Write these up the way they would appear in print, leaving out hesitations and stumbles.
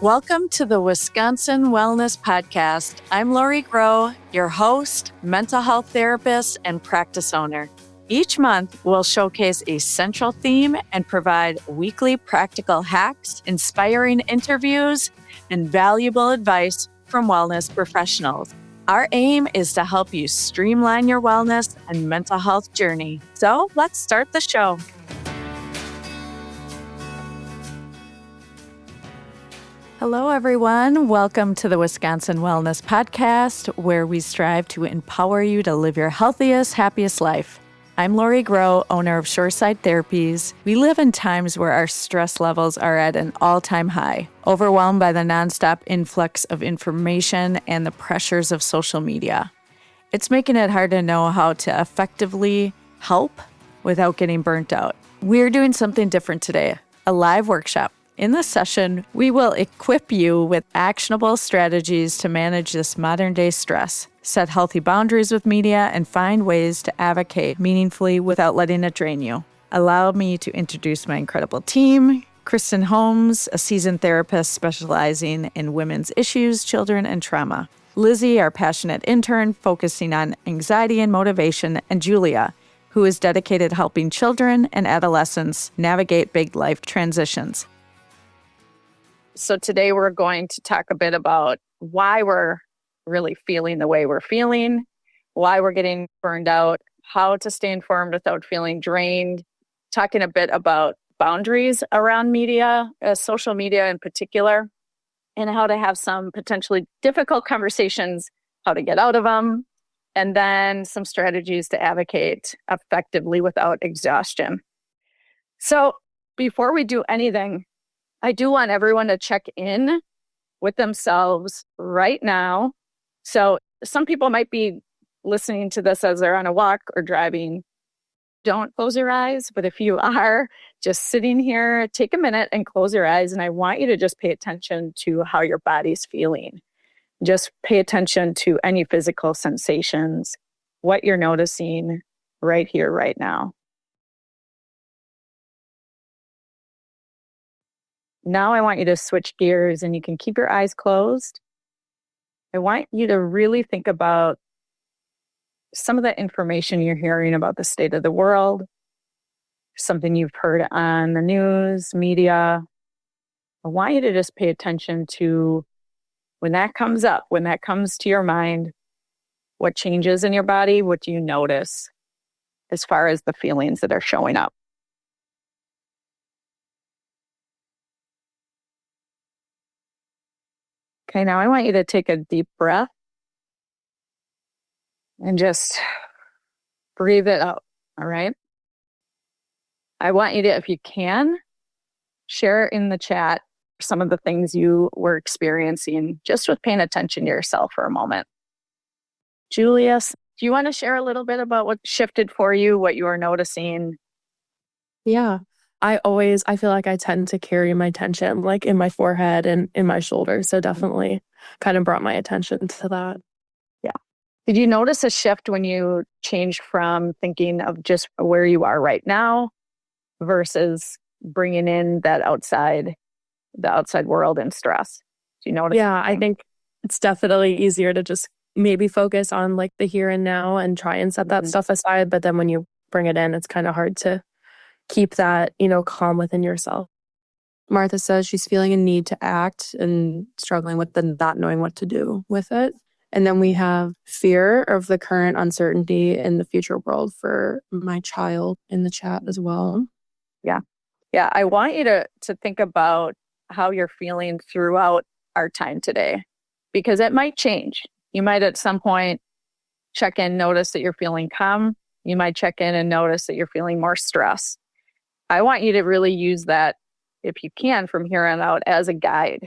Welcome to the Wisconsin Wellness Podcast. I'm Lori Groh, your host, mental health therapist, and practice owner. Each month, we'll showcase a central theme and provide weekly practical hacks, inspiring interviews, and valuable advice from wellness professionals. Our aim is to help you streamline your wellness and mental health journey. So let's start the show. Hello, everyone. Welcome to the Wisconsin Wellness Podcast, where we strive to empower you to live your healthiest, happiest life. I'm Lori Groh, owner of Shoreside Therapies. We live in times where our stress levels are at an all-time high, overwhelmed by the nonstop influx of information and the pressures of social media. It's making it hard to know how to effectively help without getting burnt out. We're doing something different today, a live workshop. In this session, we will equip you with actionable strategies to manage this modern-day stress, set healthy boundaries with media, and find ways to advocate meaningfully without letting it drain you. Allow me to introduce my incredible team. Kristen Holmes, a seasoned therapist specializing in women's issues, children, and trauma. Lizzie, our passionate intern focusing on anxiety and motivation, and Julia, who is dedicated to helping children and adolescents navigate big life transitions. So today we're going to talk a bit about why we're really feeling the way we're feeling, why we're getting burned out, how to stay informed without feeling drained, talking a bit about boundaries around media, social media in particular, and how to have some potentially difficult conversations, how to get out of them, and then some strategies to advocate effectively without exhaustion. So before we do anything, I do want everyone to check in with themselves right now. So some people might be listening to this as they're on a walk or driving. Don't close your eyes, but if you are just sitting here, take a minute and close your eyes. And I want you to just pay attention to how your body's feeling. Just pay attention to any physical sensations, what you're noticing right here, right now. Now I want you to switch gears and you can keep your eyes closed. I want you to really think about some of the information you're hearing about the state of the world, something you've heard on the news, media. I want you to just pay attention to when that comes up, when that comes to your mind, what changes in your body, what do you notice as far as the feelings that are showing up? Okay, now I want you to take a deep breath and just breathe it out, all right? I want you to, if you can, share in the chat some of the things you were experiencing just with paying attention to yourself for a moment. Julia, do you want to share a little bit about what shifted for you, what you were noticing? Yeah. I feel like I tend to carry my tension like in my forehead and in my shoulders. So definitely kind of brought my attention to that. Yeah. Did you notice a shift when you changed from thinking of just where you are right now versus bringing in the outside world and stress? Do you notice? Yeah, I think it's definitely easier to just maybe focus on like the here and now and try and set that stuff aside. But then when you bring it in, it's kind of hard to keep that, calm within yourself. Martha says she's feeling a need to act and struggling with the not knowing what to do with it. And then we have fear of the current uncertainty in the future world for my child in the chat as well. Yeah. Yeah. I want you to think about how you're feeling throughout our time today, because it might change. You might at some point check in, notice that you're feeling calm. You might check in and notice that you're feeling more stress. I want you to really use that, if you can, from here on out as a guide,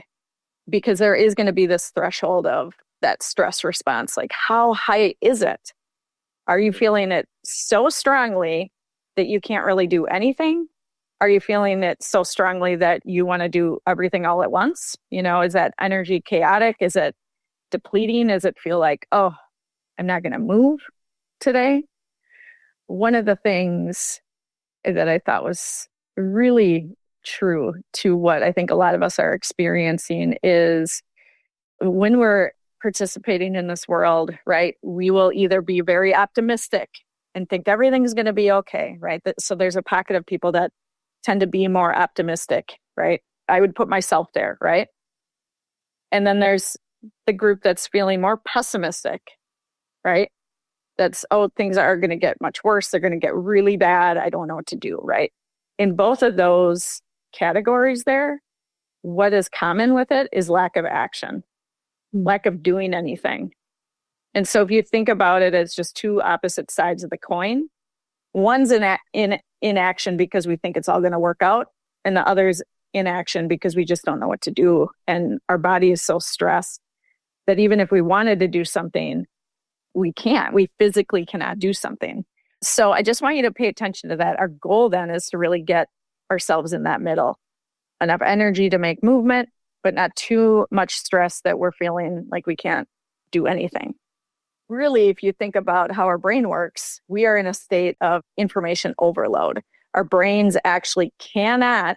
because there is going to be this threshold of that stress response. Like, how high is it? Are you feeling it so strongly that you can't really do anything? Are you feeling it so strongly that you want to do everything all at once? Is that energy chaotic? Is it depleting? Does it feel like, oh, I'm not going to move today? One of the things that I thought was really true to what I think a lot of us are experiencing is when we're participating in this world, right? We will either be very optimistic and think everything's going to be okay, right? So there's a pocket of people that tend to be more optimistic, right? I would put myself there, right? And then there's the group that's feeling more pessimistic, right? That's, oh, things are going to get much worse. They're going to get really bad. I don't know what to do, right? In both of those categories there, what is common with it is lack of action, lack of doing anything. And so if you think about it as just two opposite sides of the coin, one's in action because we think it's all going to work out, and the other's in action because we just don't know what to do. And our body is so stressed that even if we wanted to do something, we can't. We physically cannot do something. So I just want you to pay attention to that. Our goal then is to really get ourselves in that middle. Enough energy to make movement, but not too much stress that we're feeling like we can't do anything. Really, if you think about how our brain works, we are in a state of information overload. Our brains actually cannot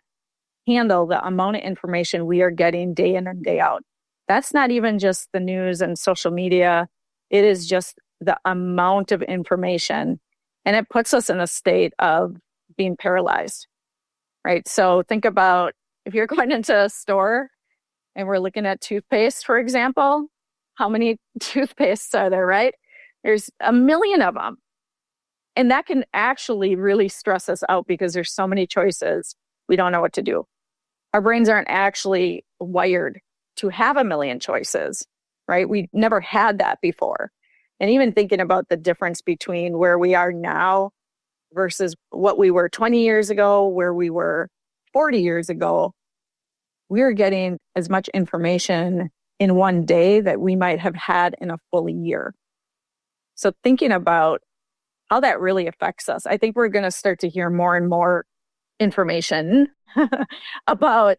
handle the amount of information we are getting day in and day out. That's not even just the news and social media. It is just the amount of information. And it puts us in a state of being paralyzed, right? So think about if you're going into a store and we're looking at toothpaste, for example, how many toothpastes are there, right? There's a million of them. And that can actually really stress us out because there's so many choices. We don't know what to do. Our brains aren't actually wired to have a million choices, right? We never had that before. And even thinking about the difference between where we are now versus what we were 20 years ago, where we were 40 years ago, we're getting as much information in one day that we might have had in a full year. So thinking about how that really affects us, I think we're going to start to hear more and more information about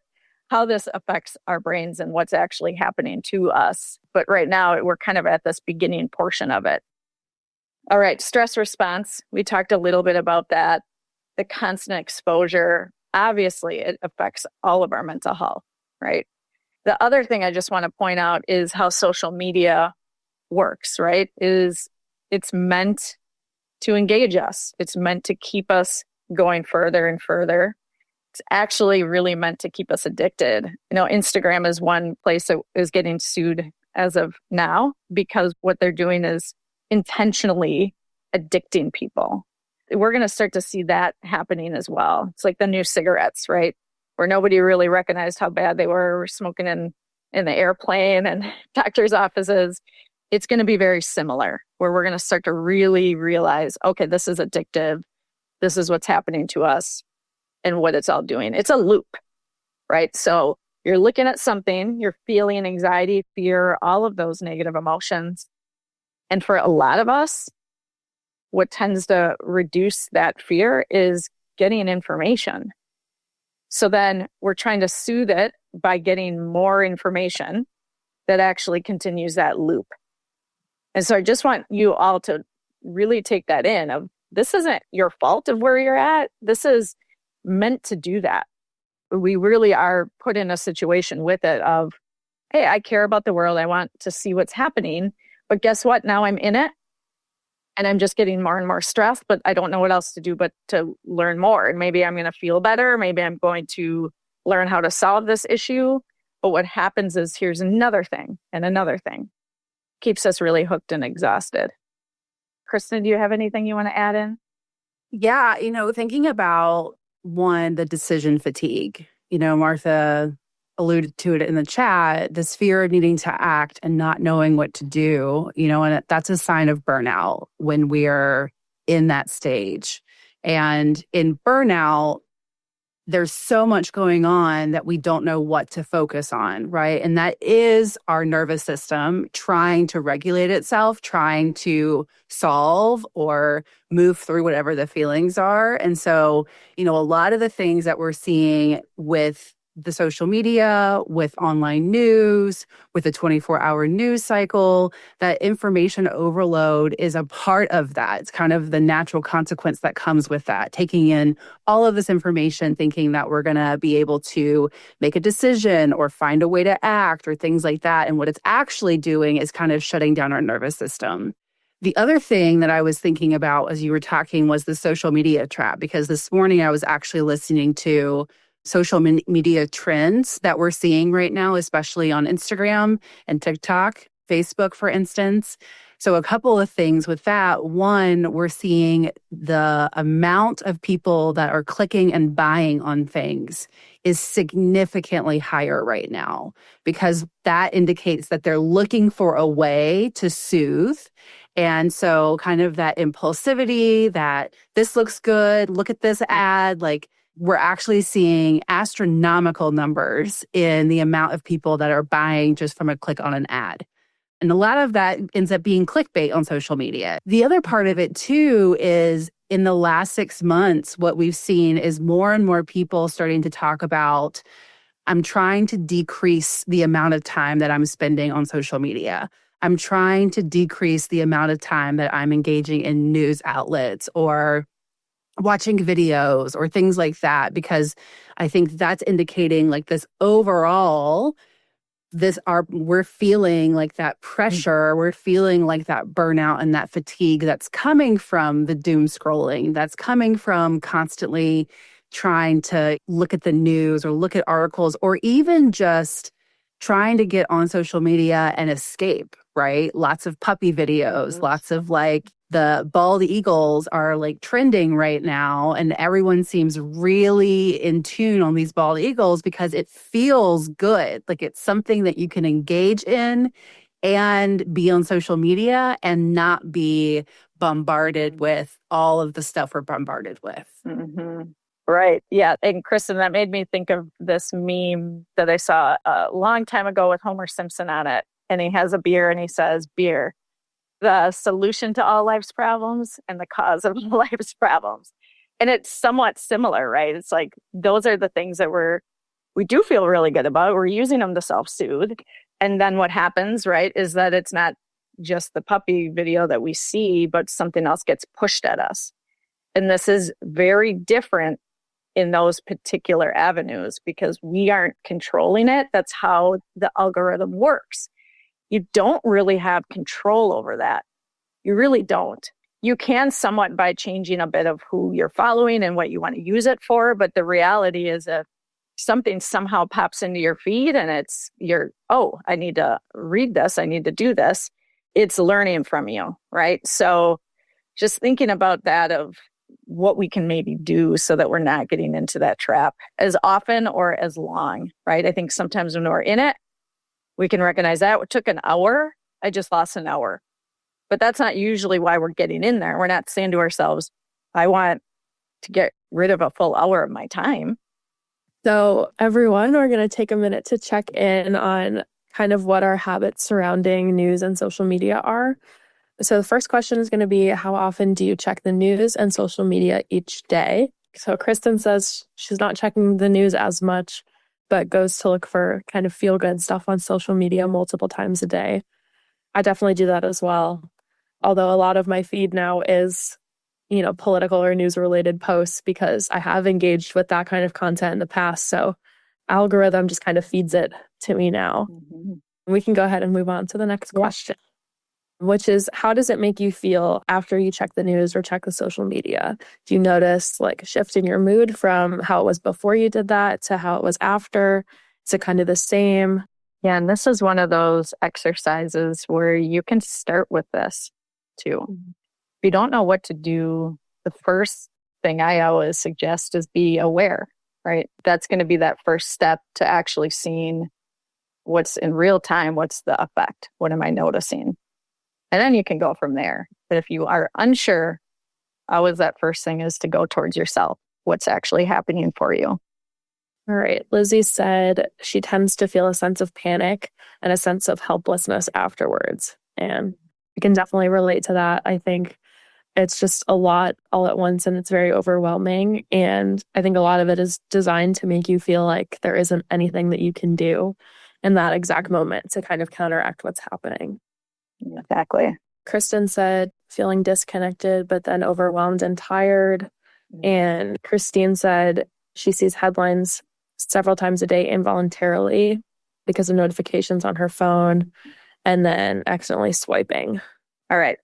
how this affects our brains and what's actually happening to us. But right now, we're kind of at this beginning portion of it. All right, stress response. We talked a little bit about that. The constant exposure, obviously, it affects all of our mental health, right? The other thing I just want to point out is how social media works, right? It's meant to engage us. It's meant to keep us going further and further. It's actually really meant to keep us addicted. You know, Instagram is one place that is getting sued as of now because what they're doing is intentionally addicting people. We're going to start to see that happening as well. It's like the new cigarettes, right? Where nobody really recognized how bad they were smoking in the airplane and doctors' offices. It's going to be very similar, where we're going to start to really realize, okay, this is addictive. This is what's happening to us and what it's all doing. It's a loop, right? So you're looking at something, you're feeling anxiety, fear, all of those negative emotions. And for a lot of us, what tends to reduce that fear is getting information. So then we're trying to soothe it by getting more information that actually continues that loop. And so I just want you all to really take that in of this isn't your fault of where you're at. This is meant to do that. We really are put in a situation with it of, hey, I care about the world. I want to see what's happening. But guess what? Now I'm in it and I'm just getting more and more stressed, but I don't know what else to do but to learn more. And maybe I'm going to feel better. Maybe I'm going to learn how to solve this issue. But what happens is here's another thing and another thing. Keeps us really hooked and exhausted. Kristen, do you have anything you want to add in? Yeah, thinking about the decision fatigue. Martha alluded to it in the chat, this fear of needing to act and not knowing what to do, and that's a sign of burnout when we're in that stage. And in burnout, there's so much going on that we don't know what to focus on, right? And that is our nervous system trying to regulate itself, trying to solve or move through whatever the feelings are. And so, a lot of the things that we're seeing with the social media, with online news, with a 24-hour news cycle, that information overload is a part of that. It's kind of the natural consequence that comes with that, taking in all of this information, thinking that we're going to be able to make a decision or find a way to act or things like that. And what it's actually doing is kind of shutting down our nervous system. The other thing that I was thinking about as you were talking was the social media trap, because this morning I was actually listening to social media trends that we're seeing right now, especially on Instagram and TikTok, Facebook, for instance. So a couple of things with that. One, we're seeing the amount of people that are clicking and buying on things is significantly higher right now, because that indicates that they're looking for a way to soothe. And so kind of that impulsivity, that this looks good, look at this ad, like we're actually seeing astronomical numbers in the amount of people that are buying just from a click on an ad. And a lot of that ends up being clickbait on social media. The other part of it too is in the last 6 months, what we've seen is more and more people starting to talk about, I'm trying to decrease the amount of time that I'm spending on social media. I'm trying to decrease the amount of time that I'm engaging in news outlets or watching videos or things like that, because I think that's indicating like this overall, we're feeling like that pressure, we're feeling like that burnout and that fatigue that's coming from the doom scrolling, that's coming from constantly trying to look at the news or look at articles, or even just trying to get on social media and escape, right? Lots of puppy videos, lots of like the bald eagles are like trending right now. And everyone seems really in tune on these bald eagles because it feels good. Like it's something that you can engage in and be on social media and not be bombarded with all of the stuff we're bombarded with. Mm-hmm. Right. Yeah. And Kristen, that made me think of this meme that I saw a long time ago with Homer Simpson on it. And he has a beer and he says, beer, the solution to all life's problems and the cause of all life's problems. And it's somewhat similar, right? It's like, those are the things that we do feel really good about. We're using them to self-soothe. And then what happens, right, is that it's not just the puppy video that we see, but something else gets pushed at us. And this is very different in those particular avenues because we aren't controlling it. That's how the algorithm works. You don't really have control over that. You really don't. You can somewhat by changing a bit of who you're following and what you want to use it for. But the reality is if something somehow pops into your feed and I need to read this, I need to do this, it's learning from you, right? So just thinking about that of what we can maybe do so that we're not getting into that trap as often or as long, right? I think sometimes when we're in it, we can recognize that it took an hour. I just lost an hour. But that's not usually why we're getting in there. We're not saying to ourselves, I want to get rid of a full hour of my time. So everyone, we're going to take a minute to check in on kind of what our habits surrounding news and social media are. So the first question is going to be, how often do you check the news and social media each day? So Kristen says she's not checking the news as much, but goes to look for kind of feel-good stuff on social media multiple times a day. I definitely do that as well. Although a lot of my feed now is, political or news-related posts because I have engaged with that kind of content in the past. So algorithm just kind of feeds it to me now. Mm-hmm. We can go ahead and move on to the next question, which is, how does it make you feel after you check the news or check the social media? Do you notice like a shift in your mood from how it was before you did that to how it was after? Is it kind of the same? Yeah, and this is one of those exercises where you can start with this too. Mm-hmm. If you don't know what to do, the first thing I always suggest is be aware, right? That's going to be that first step to actually seeing what's in real time, what's the effect, what am I noticing? And then you can go from there. But if you are unsure, always that first thing is to go towards yourself. What's actually happening for you? All right. Lizzie said she tends to feel a sense of panic and a sense of helplessness afterwards. And we can definitely relate to that. I think it's just a lot all at once and it's very overwhelming. And I think a lot of it is designed to make you feel like there isn't anything that you can do in that exact moment to kind of counteract what's happening. Exactly. Kristen said feeling disconnected, but then overwhelmed and tired. And Christine said she sees headlines several times a day involuntarily because of notifications on her phone and then accidentally swiping. All right.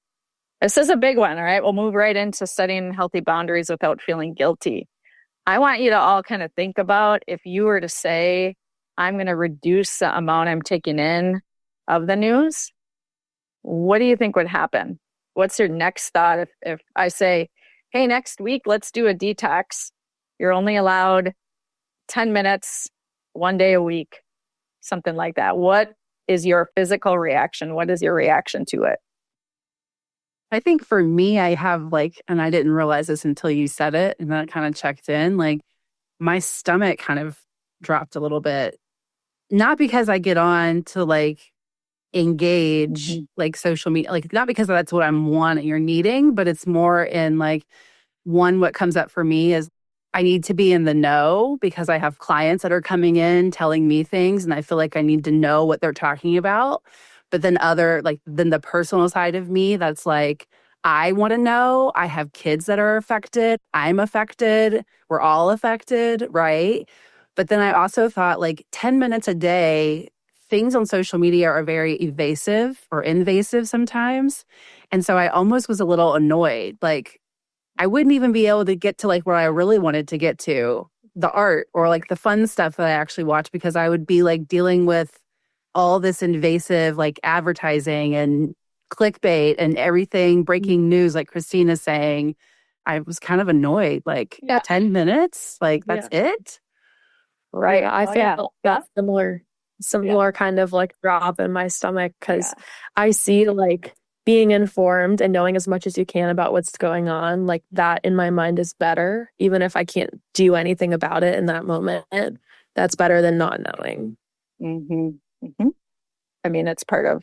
This is a big one. All right. We'll move right into setting healthy boundaries without feeling guilty. I want you to all kind of think about if you were to say, I'm going to reduce the amount I'm taking in of the news. What do you think would happen? What's your next thought if I say, hey, next week, let's do a detox. You're only allowed 10 minutes, 1 day a week, something like that. What is your physical reaction? What is your reaction to it? I think for me, I have and I didn't realize this until you said it, and then it kind of checked in, my stomach kind of dropped a little bit. Not because I get on to engage social media, not because that's what I'm wanting or needing, but it's more in one, what comes up for me is I need to be in the know because I have clients that are coming in telling me things and I feel like I need to know what they're talking about. But then then the personal side of me that's I want to know. I have kids that are affected. I'm affected. We're all affected, right? But then I also thought 10 minutes a day, things on social media are very evasive or invasive sometimes. And so I almost was a little annoyed. I wouldn't even be able to get to where I really wanted to get to, the art or the fun stuff that I actually watch, because I would be dealing with all this invasive advertising and clickbait and everything, breaking news, like Christina's saying. I was kind of annoyed. 10 minutes? That's it? Right. I feel that similar kind of drop in my stomach because I see being informed and knowing as much as you can about what's going on, that in my mind is better, even if I can't do anything about it in that moment. That's better than not knowing. Mm-hmm. Mm-hmm. I mean, it's part of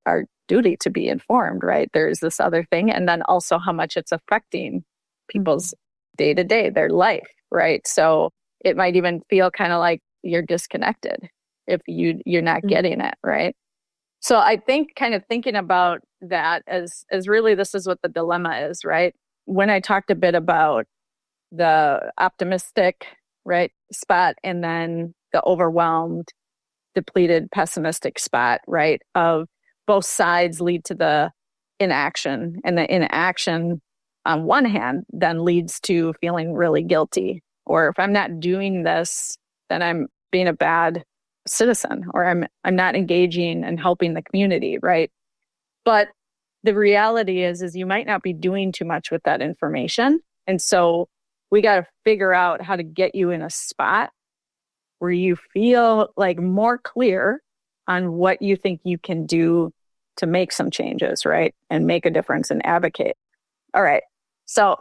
our duty to be informed, right? There's this other thing. And then also how much it's affecting people's day to day, their life, right? So it might even feel kind of like you're disconnected if you're not getting it, right? So I think kind of thinking about that as really this is what the dilemma is, right? When I talked a bit about the optimistic, right, spot and then the overwhelmed, depleted, pessimistic spot, right, of both sides lead to the inaction. And the inaction on one hand then leads to feeling really guilty. Or if I'm not doing this, then I'm being a bad citizen or I'm not engaging and helping the community, right? But the reality is you might not be doing too much with that information. And so we got to figure out how to get you in a spot where you feel more clear on what you think you can do to make some changes, right? And make a difference and advocate. All right. So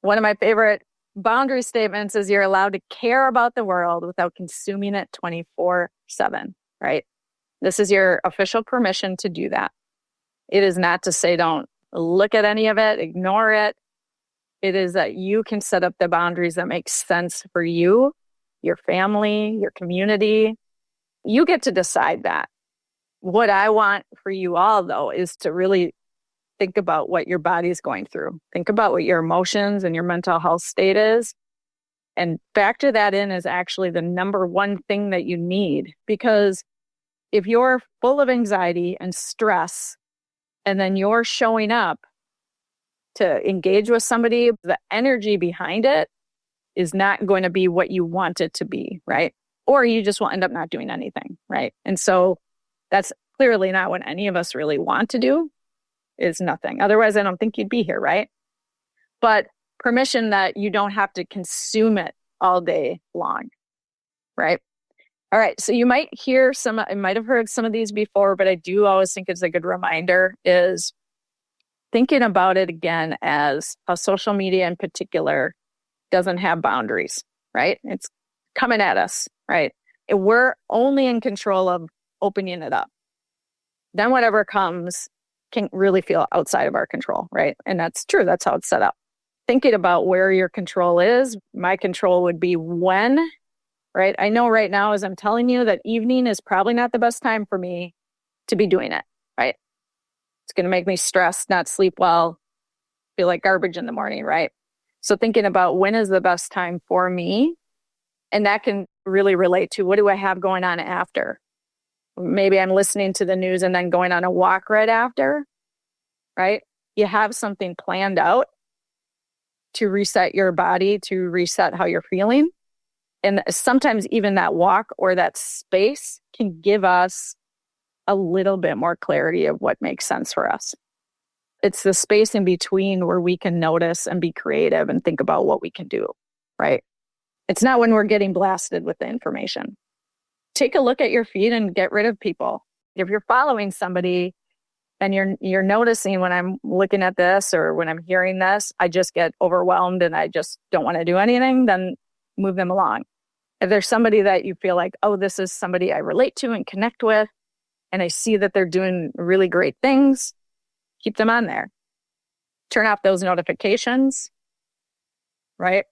one of my favorite boundary statements is you're allowed to care about the world without consuming it 24/7, right? This is your official permission to do that. It is not to say don't look at any of it, ignore it. It is that you can set up the boundaries that make sense for you, your family, your community. You get to decide that. What I want for you all, though, is to really think about what your body's going through. Think about what your emotions and your mental health state is. And factor that in as actually the number one thing that you need. Because if you're full of anxiety and stress, and then you're showing up to engage with somebody, the energy behind it is not going to be what you want it to be, right? Or you just will end up not doing anything, right? And so that's clearly not what any of us really want to do, is nothing. Otherwise, I don't think you'd be here, right? But permission that you don't have to consume it all day long, right? All right, so you might hear I might have heard some of these before, but I do always think it's a good reminder is thinking about it again as how social media in particular doesn't have boundaries, right? It's coming at us, right? And we're only in control of opening it up. Then whatever comes, can really feel outside of our control, right? And that's true. That's how it's set up. Thinking about where your control is, my control would be when, right? I know right now, as I'm telling you, that evening is probably not the best time for me to be doing it, right? It's going to make me stressed, not sleep well, feel like garbage in the morning, right? So thinking about when is the best time for me, and that can really relate to what do I have going on after? Maybe I'm listening to the news and then going on a walk right after, right? You have something planned out to reset your body, to reset how you're feeling. And sometimes even that walk or that space can give us a little bit more clarity of what makes sense for us. It's the space in between where we can notice and be creative and think about what we can do, right? It's not when we're getting blasted with the information. Take a look at your feed and get rid of people. If you're following somebody and you're noticing when I'm looking at this or when I'm hearing this, I just get overwhelmed and I just don't want to do anything, then move them along. If there's somebody that you feel like, oh, this is somebody I relate to and connect with, and I see that they're doing really great things, keep them on there. Turn off those notifications, right?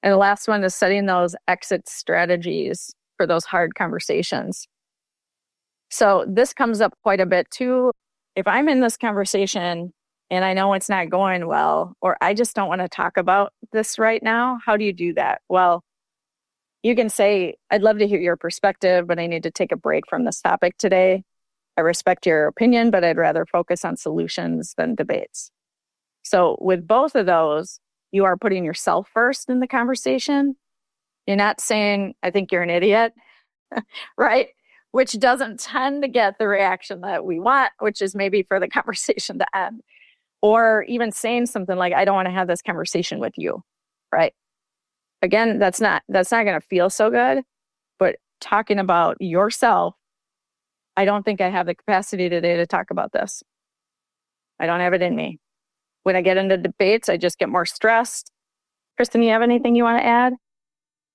And the last one is setting those exit strategies for those hard conversations. So this comes up quite a bit too. If I'm in this conversation and I know it's not going well, or I just don't want to talk about this right now, how do you do that? Well, you can say, I'd love to hear your perspective, but I need to take a break from this topic today. I respect your opinion, but I'd rather focus on solutions than debates. So with both of those, you are putting yourself first in the conversation. You're not saying, I think you're an idiot, right? Which doesn't tend to get the reaction that we want, which is maybe for the conversation to end. Or even saying something like, I don't want to have this conversation with you, right? Again, that's not going to feel so good, but talking about yourself, I don't think I have the capacity today to talk about this. I don't have it in me. When I get into debates, I just get more stressed. Kristen, you have anything you want to add?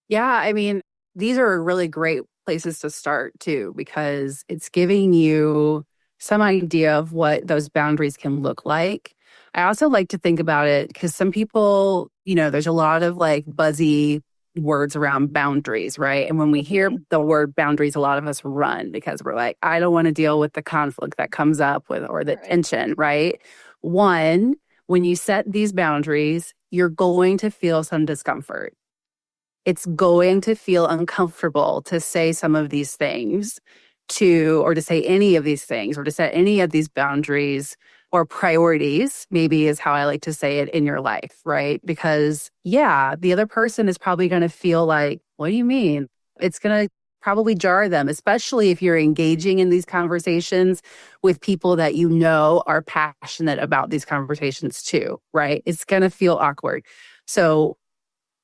Yeah, I mean, these are really great places to start too, because it's giving you some idea of what those boundaries can look like. I also like to think about it because some people, there's a lot of like buzzy words around boundaries, right? And when we hear the word boundaries, a lot of us run because we're like, I don't want to deal with the conflict that comes up with or the tension, right? One, when you set these boundaries, you're going to feel some discomfort. It's going to feel uncomfortable to say some of these things or to say any of these things or to set any of these boundaries or priorities, maybe is how I like to say it, in your life, right? Because the other person is probably going to feel like, what do you mean? It's going to probably jar them, especially if you're engaging in these conversations with people that you know are passionate about these conversations too, right? It's going to feel awkward. So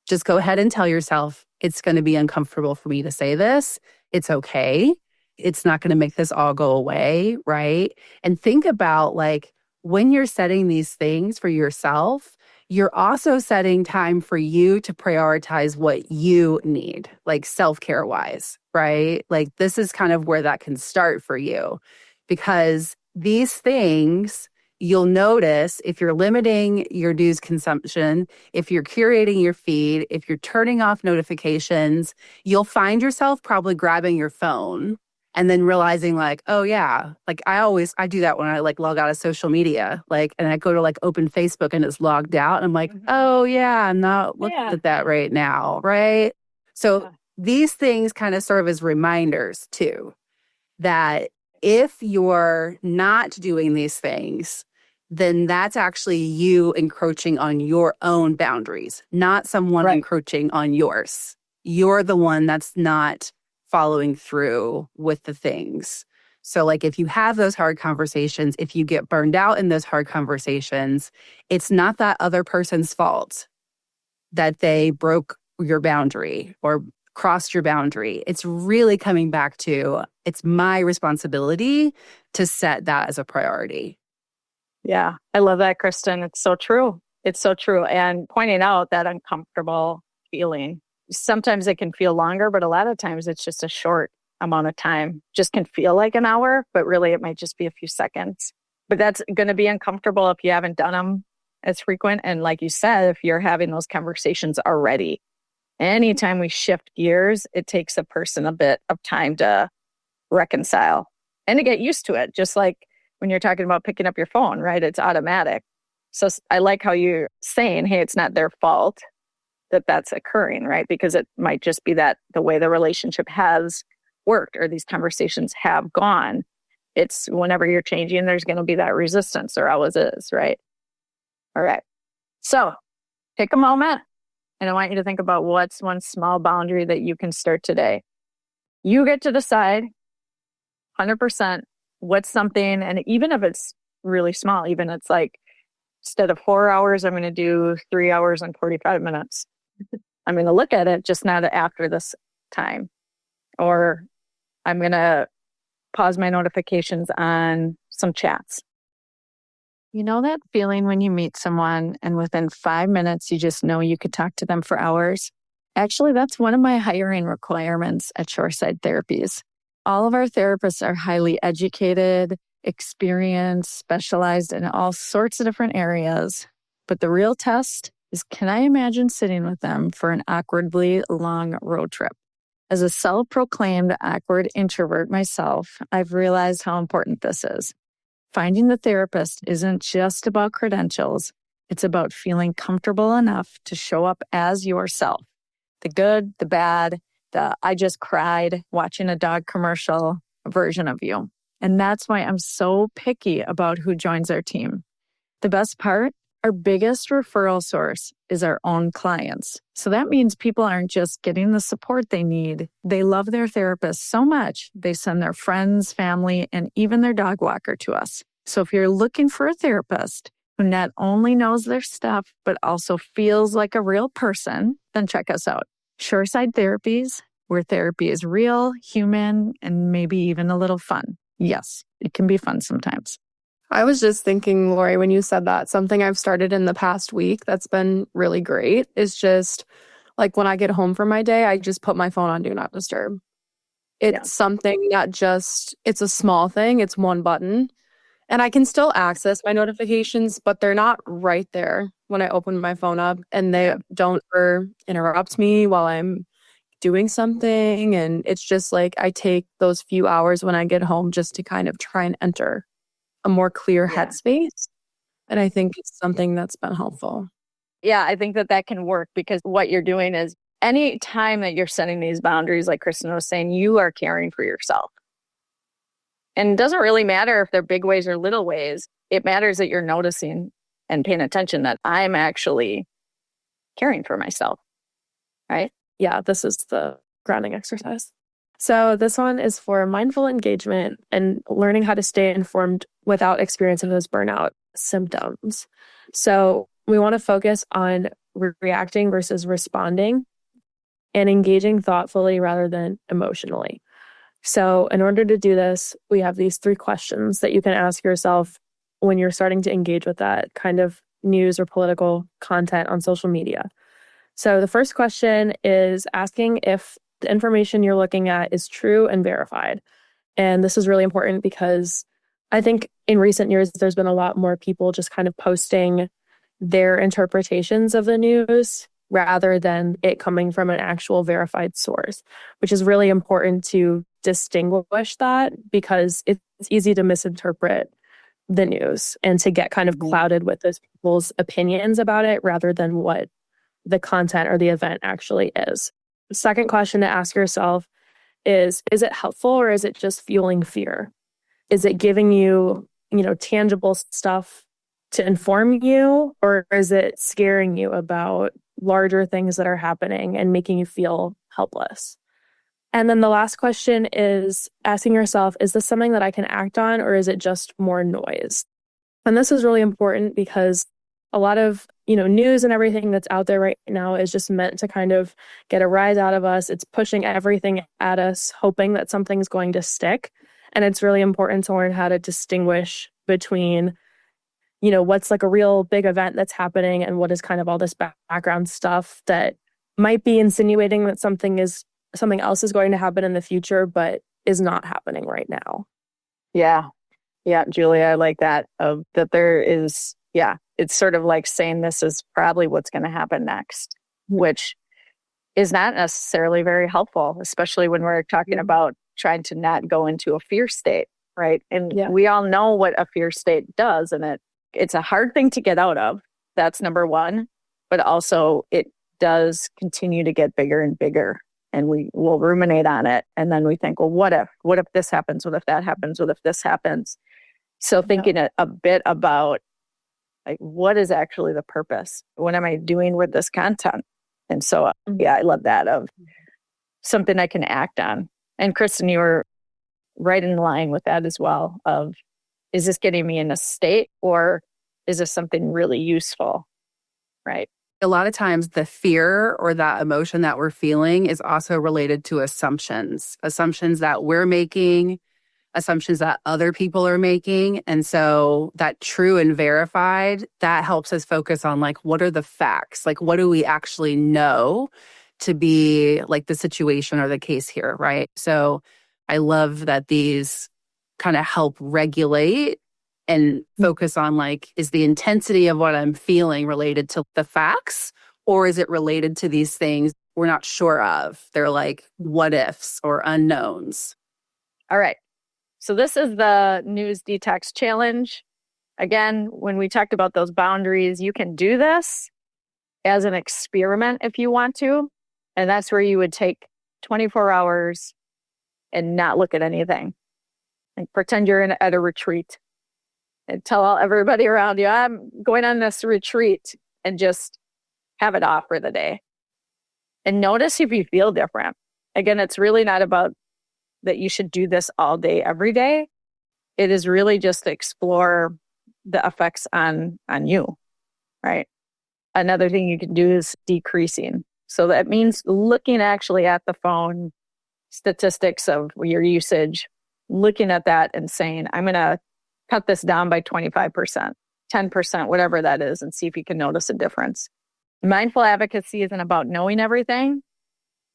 just go ahead and tell yourself, it's going to be uncomfortable for me to say this. It's okay. It's not going to make this all go away, right? And think about like when you're setting these things for yourself, you're also setting time for you to prioritize what you need, like self-care wise, right? Like this is kind of where that can start for you, because these things you'll notice if you're limiting your news consumption, if you're curating your feed, if you're turning off notifications, you'll find yourself probably grabbing your phone and then realizing like, oh yeah, like I do that when I like log out of social media, like, and I go to like open Facebook and it's logged out. And I'm like, oh yeah, I'm not looking at that right now, right? So these things kind of serve as reminders too, that if you're not doing these things, then that's actually you encroaching on your own boundaries, not someone encroaching on yours. You're the one that's not following through with the things. So like if you have those hard conversations, if you get burned out in those hard conversations, it's not that other person's fault that they broke your boundary or crossed your boundary. It's really coming back to, it's my responsibility to set that as a priority. Yeah, I love that, Kristen. It's so true. It's so true. And pointing out that uncomfortable feeling. Sometimes it can feel longer, but a lot of times it's just a short amount of time. Just can feel like an hour, but really it might just be a few seconds. But that's going to be uncomfortable if you haven't done them as frequent. And like you said, if you're having those conversations already, anytime we shift gears, it takes a person a bit of time to reconcile and to get used to it. Just like when you're talking about picking up your phone, right? It's automatic. So I like how you're saying, hey, it's not their fault that that's occurring, right? Because it might just be that the way the relationship has worked or these conversations have gone. It's whenever you're changing, there's going to be that resistance. There always is, right? All right. So take a moment and I want you to think about what's one small boundary that you can start today. You get to decide 100% what's something, and even if it's really small, even it's like, instead of 4 hours, I'm going to do 3 hours and 45 minutes. I'm going to look at it just not after this time. Or I'm going to pause my notifications on some chats. You know that feeling when you meet someone and within 5 minutes, you just know you could talk to them for hours? Actually, that's one of my hiring requirements at Shoreside Therapies. All of our therapists are highly educated, experienced, specialized in all sorts of different areas. But the real test is, can I imagine sitting with them for an awkwardly long road trip? As a self-proclaimed awkward introvert myself, I've realized how important this is. Finding the therapist isn't just about credentials. It's about feeling comfortable enough to show up as yourself. The good, the bad, the I just cried watching a dog commercial version of you. And that's why I'm so picky about who joins our team. The best part, our biggest referral source is our own clients. So that means people aren't just getting the support they need. They love their therapist so much, they send their friends, family, and even their dog walker to us. So if you're looking for a therapist who not only knows their stuff, but also feels like a real person, then check us out. Shoreside Therapies, where therapy is real, human, and maybe even a little fun. Yes, it can be fun sometimes. I was just thinking, Lori, when you said that, something I've started in the past week that's been really great is just like when I get home from my day, I just put my phone on Do Not Disturb. It's something that it's a small thing. It's one button. And I can still access my notifications, but they're not right there when I open my phone up, and they don't interrupt me while I'm doing something. And it's just like I take those few hours when I get home just to kind of try and enter a more clear headspace. And I think it's something that's been helpful. Yeah, I think that can work, because what you're doing is any time that you're setting these boundaries, like Kristen was saying, you are caring for yourself. And it doesn't really matter if they're big ways or little ways. It matters that you're noticing and paying attention that I'm actually caring for myself, right? Yeah, this is the grounding exercise. So this one is for mindful engagement and learning how to stay informed without experiencing those burnout symptoms. So we want to focus on reacting versus responding and engaging thoughtfully rather than emotionally. So in order to do this, we have these 3 questions that you can ask yourself when you're starting to engage with that kind of news or political content on social media. So the first question is asking if the information you're looking at is true and verified. And this is really important because I think in recent years, there's been a lot more people just kind of posting their interpretations of the news rather than it coming from an actual verified source, which is really important to distinguish that, because it's easy to misinterpret the news and to get kind of clouded with those people's opinions about it rather than what the content or the event actually is. The second question to ask yourself is it helpful or is it just fueling fear? Is it giving you, tangible stuff to inform you, or is it scaring you about larger things that are happening and making you feel helpless? And then the last question is asking yourself, is this something that I can act on, or is it just more noise? And this is really important because a lot of, news and everything that's out there right now is just meant to kind of get a rise out of us. It's pushing everything at us, hoping that something's going to stick. And it's really important to learn how to distinguish between, what's like a real big event that's happening and what is kind of all this background stuff that might be insinuating that something else is going to happen in the future, but is not happening right now. Yeah. Yeah, Julia, I like that. That there is, it's sort of like saying this is probably what's going to happen next, which is not necessarily very helpful, especially when we're talking about trying to not go into a fear state, right? And we all know what a fear state does, and it's a hard thing to get out of. That's number one. But also it does continue to get bigger and bigger. And we will ruminate on it. And then we think, well, what if this happens? What if that happens? What if this happens? So thinking a bit about like, what is actually the purpose? What am I doing with this content? And so, I love that of something I can act on. And Kristen, you were right in line with that as well of, is this getting me in a state or is this something really useful? Right. A lot of times the fear or that emotion that we're feeling is also related to assumptions that we're making, assumptions that other people are making. And so that true and verified, that helps us focus on like, what are the facts? Like, what do we actually know to be like the situation or the case here, right? So I love that these kind of help regulate and focus on like, is the intensity of what I'm feeling related to the facts, or is it related to these things we're not sure of? They're like what ifs or unknowns. All right. So this is the news detox challenge. Again, when we talked about those boundaries, you can do this as an experiment if you want to. And that's where you would take 24 hours and not look at anything and pretend you're at a retreat. And tell everybody around you, I'm going on this retreat, and just have it off for the day. And notice if you feel different. Again, it's really not about that you should do this all day, every day. It is really just to explore the effects on you, right? Another thing you can do is decreasing. So that means looking actually at the phone statistics of your usage, looking at that and saying, I'm going to cut this down by 25%, 10%, whatever that is, and see if you can notice a difference. Mindful advocacy isn't about knowing everything.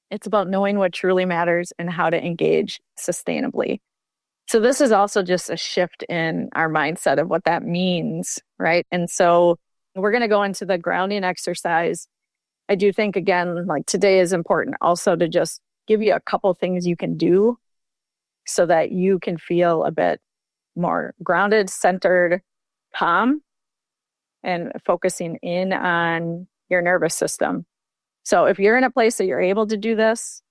It's about knowing what truly matters and how to engage sustainably. So this is also just a shift in our mindset of what that means, right? And so we're going to go into the grounding exercise. I do think, again, like today is important also to just give you a couple things you can do so that you can feel a bit more grounded, centered, calm, and focusing in on your nervous system. So if you're in a place that you're able to do this,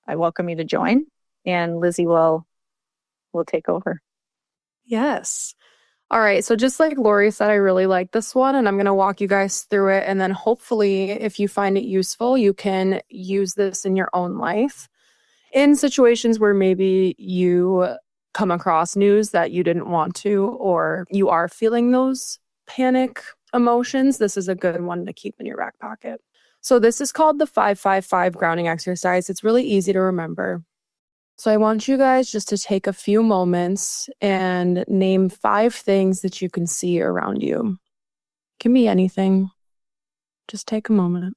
I welcome you to join, and Lizzie will take over. Yes. All right. So just like Lori said, I really like this one, and I'm going to walk you guys through it. And then hopefully, if you find it useful, you can use this in your own life in situations where maybe you come across news that you didn't want to, or you are feeling those panic emotions. This is a good one to keep in your back pocket. So this is called the 5-5-5 grounding exercise. It's really easy to remember. So I want you guys just to take a few moments and name 5 things that you can see around you. It can be anything. Just take a moment.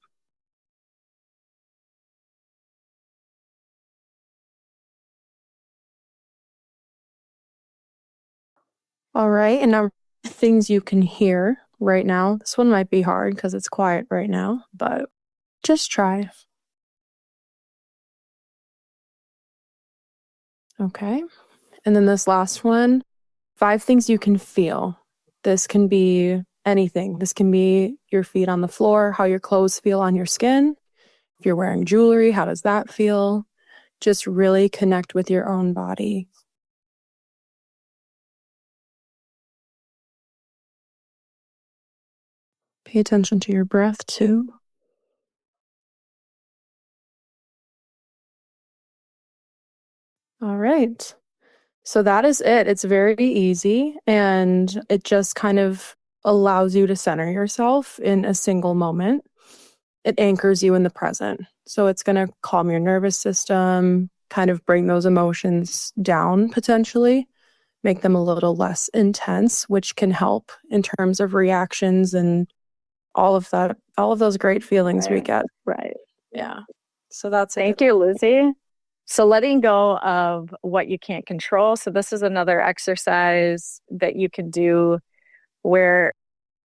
All right, and now things you can hear right now. This one might be hard because it's quiet right now, but just try. Okay, and then this last one, 5 things you can feel. This can be anything. This can be your feet on the floor, how your clothes feel on your skin. If you're wearing jewelry, how does that feel? Just really connect with your own body. Pay attention to your breath too. All right. So that is it. It's very easy, and it just kind of allows you to center yourself in a single moment. It anchors you in the present. So it's going to calm your nervous system, kind of bring those emotions down potentially, make them a little less intense, which can help in terms of reactions and all of that, all of those great feelings we get. Right. Yeah. So that's it. Thank you, Lizzie. So letting go of what you can't control. So this is another exercise that you can do where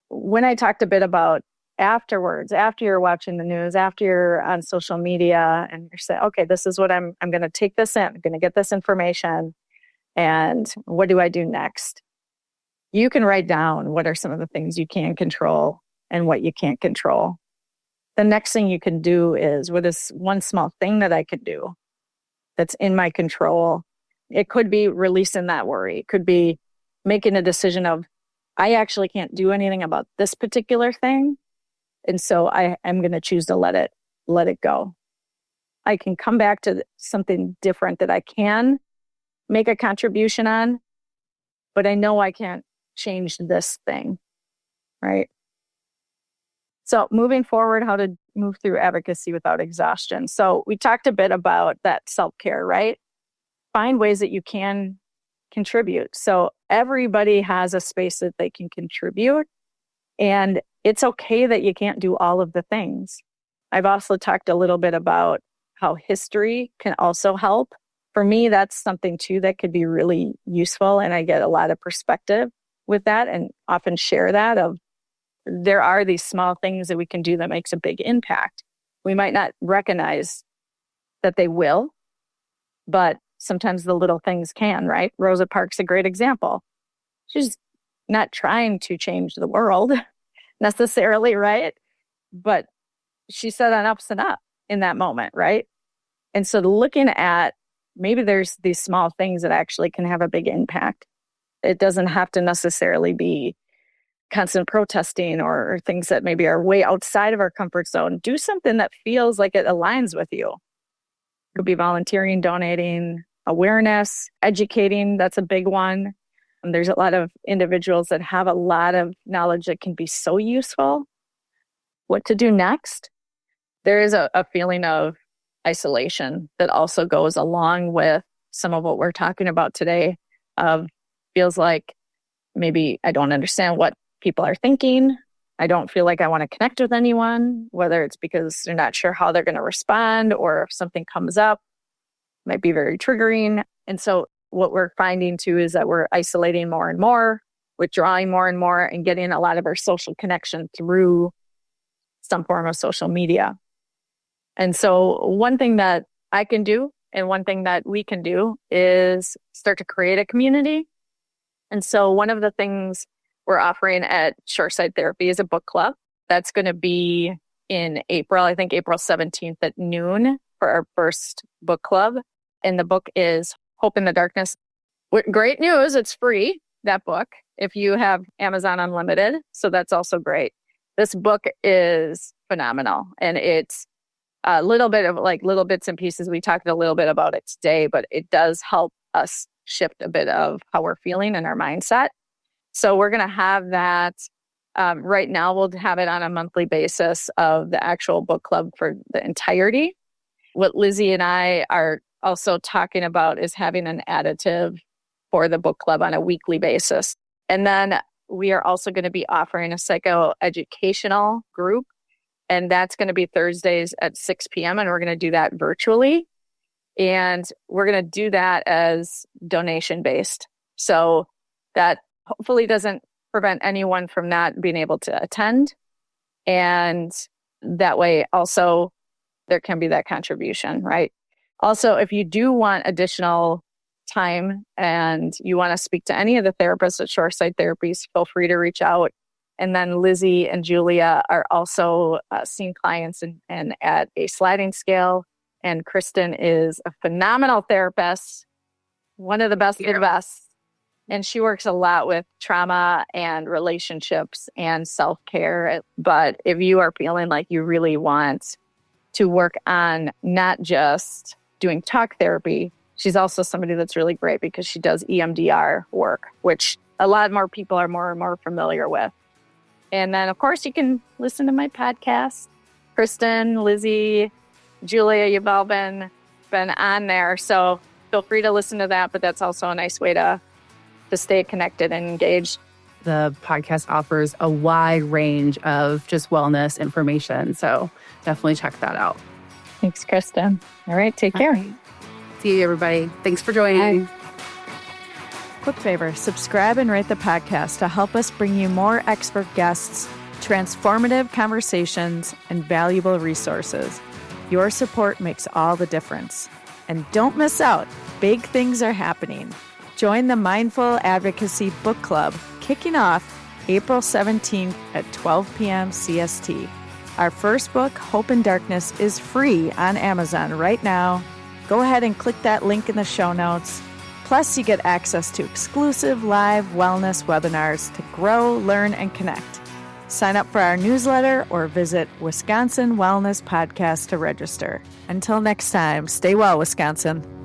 when I talked a bit about afterwards, after you're watching the news, after you're on social media and you're saying, okay, this is what I'm going to take this in, I'm going to get this information. And what do I do next? You can write down what are some of the things you can control and what you can't control. The next thing you can do is, what is one small thing that I could do that's in my control? It could be releasing that worry. It could be making a decision of, I actually can't do anything about this particular thing. And so I am going to choose to let it go. I can come back to something different that I can make a contribution on, but I know I can't change this thing, right? So moving forward, how to move through advocacy without exhaustion. So we talked a bit about that self-care, right? Find ways that you can contribute. So everybody has a space that they can contribute, and it's okay that you can't do all of the things. I've also talked a little bit about how history can also help. For me, that's something too that could be really useful, and I get a lot of perspective with that and often share that of there are these small things that we can do that makes a big impact. We might not recognize that they will, but sometimes the little things can, right? Rosa Parks a great example. She's not trying to change the world necessarily, right? But she set an ups and up in that moment, right? And so looking at maybe there's these small things that actually can have a big impact. It doesn't have to necessarily be constant protesting or things that maybe are way outside of our comfort zone. Do something that feels like it aligns with you. It could be volunteering, donating, awareness, educating. That's a big one. And there's a lot of individuals that have a lot of knowledge that can be so useful. What to do next? There is a feeling of isolation that also goes along with some of what we're talking about today. Feels like maybe I don't understand what people are thinking. I don't feel like I want to connect with anyone, whether it's because they're not sure how they're going to respond or if something comes up, might be very triggering. And so what we're finding too is that we're isolating more and more, withdrawing more and more, and getting a lot of our social connection through some form of social media. And so one thing that I can do and one thing that we can do is start to create a community. And so one of the things we're offering at Shoreside Therapy is a book club. That's going to be in April, I think April 17th at noon for our first book club. And the book is Hope in the Darkness. Great news, it's free, that book, if you have Amazon Unlimited. So that's also great. This book is phenomenal. And it's a little bit of like little bits and pieces. We talked a little bit about it today, but it does help us shift a bit of how we're feeling and our mindset. So we're going to have that right now. We'll have it on a monthly basis of the actual book club for the entirety. What Lizzie and I are also talking about is having an additive for the book club on a weekly basis. And then we are also going to be offering a psychoeducational group. And that's going to be Thursdays at 6 p.m. And we're going to do that virtually. And we're going to do that as donation based. So that hopefully doesn't prevent anyone from not being able to attend. And that way also there can be that contribution, right? Also, if you do want additional time and you want to speak to any of the therapists at Shoreside Therapies, feel free to reach out. And then Lizzie and Julia are also seeing clients and at a sliding scale. And Kristen is a phenomenal therapist, one of the best of the best. And she works a lot with trauma and relationships and self-care. But if you are feeling like you really want to work on not just doing talk therapy, she's also somebody that's really great because she does EMDR work, which a lot more people are more and more familiar with. And then, of course, you can listen to my podcast. Kristen, Lizzie, Julia, you've all been on there. So feel free to listen to that. But that's also a nice way to stay connected and engaged. The podcast offers a wide range of just wellness information. So definitely check that out. Thanks, Kristen. All right, take care. Right. See you, everybody. Thanks for joining. Bye. Quick favor, subscribe and rate the podcast to help us bring you more expert guests, transformative conversations, and valuable resources. Your support makes all the difference. And don't miss out. Big things are happening. Join the Mindful Advocacy Book Club, kicking off April 17th at 12 p.m. CST. Our first book, Hope in Darkness, is free on Amazon right now. Go ahead and click that link in the show notes. Plus, you get access to exclusive live wellness webinars to grow, learn, and connect. Sign up for our newsletter or visit Wisconsin Wellness Podcast to register. Until next time, stay well, Wisconsin.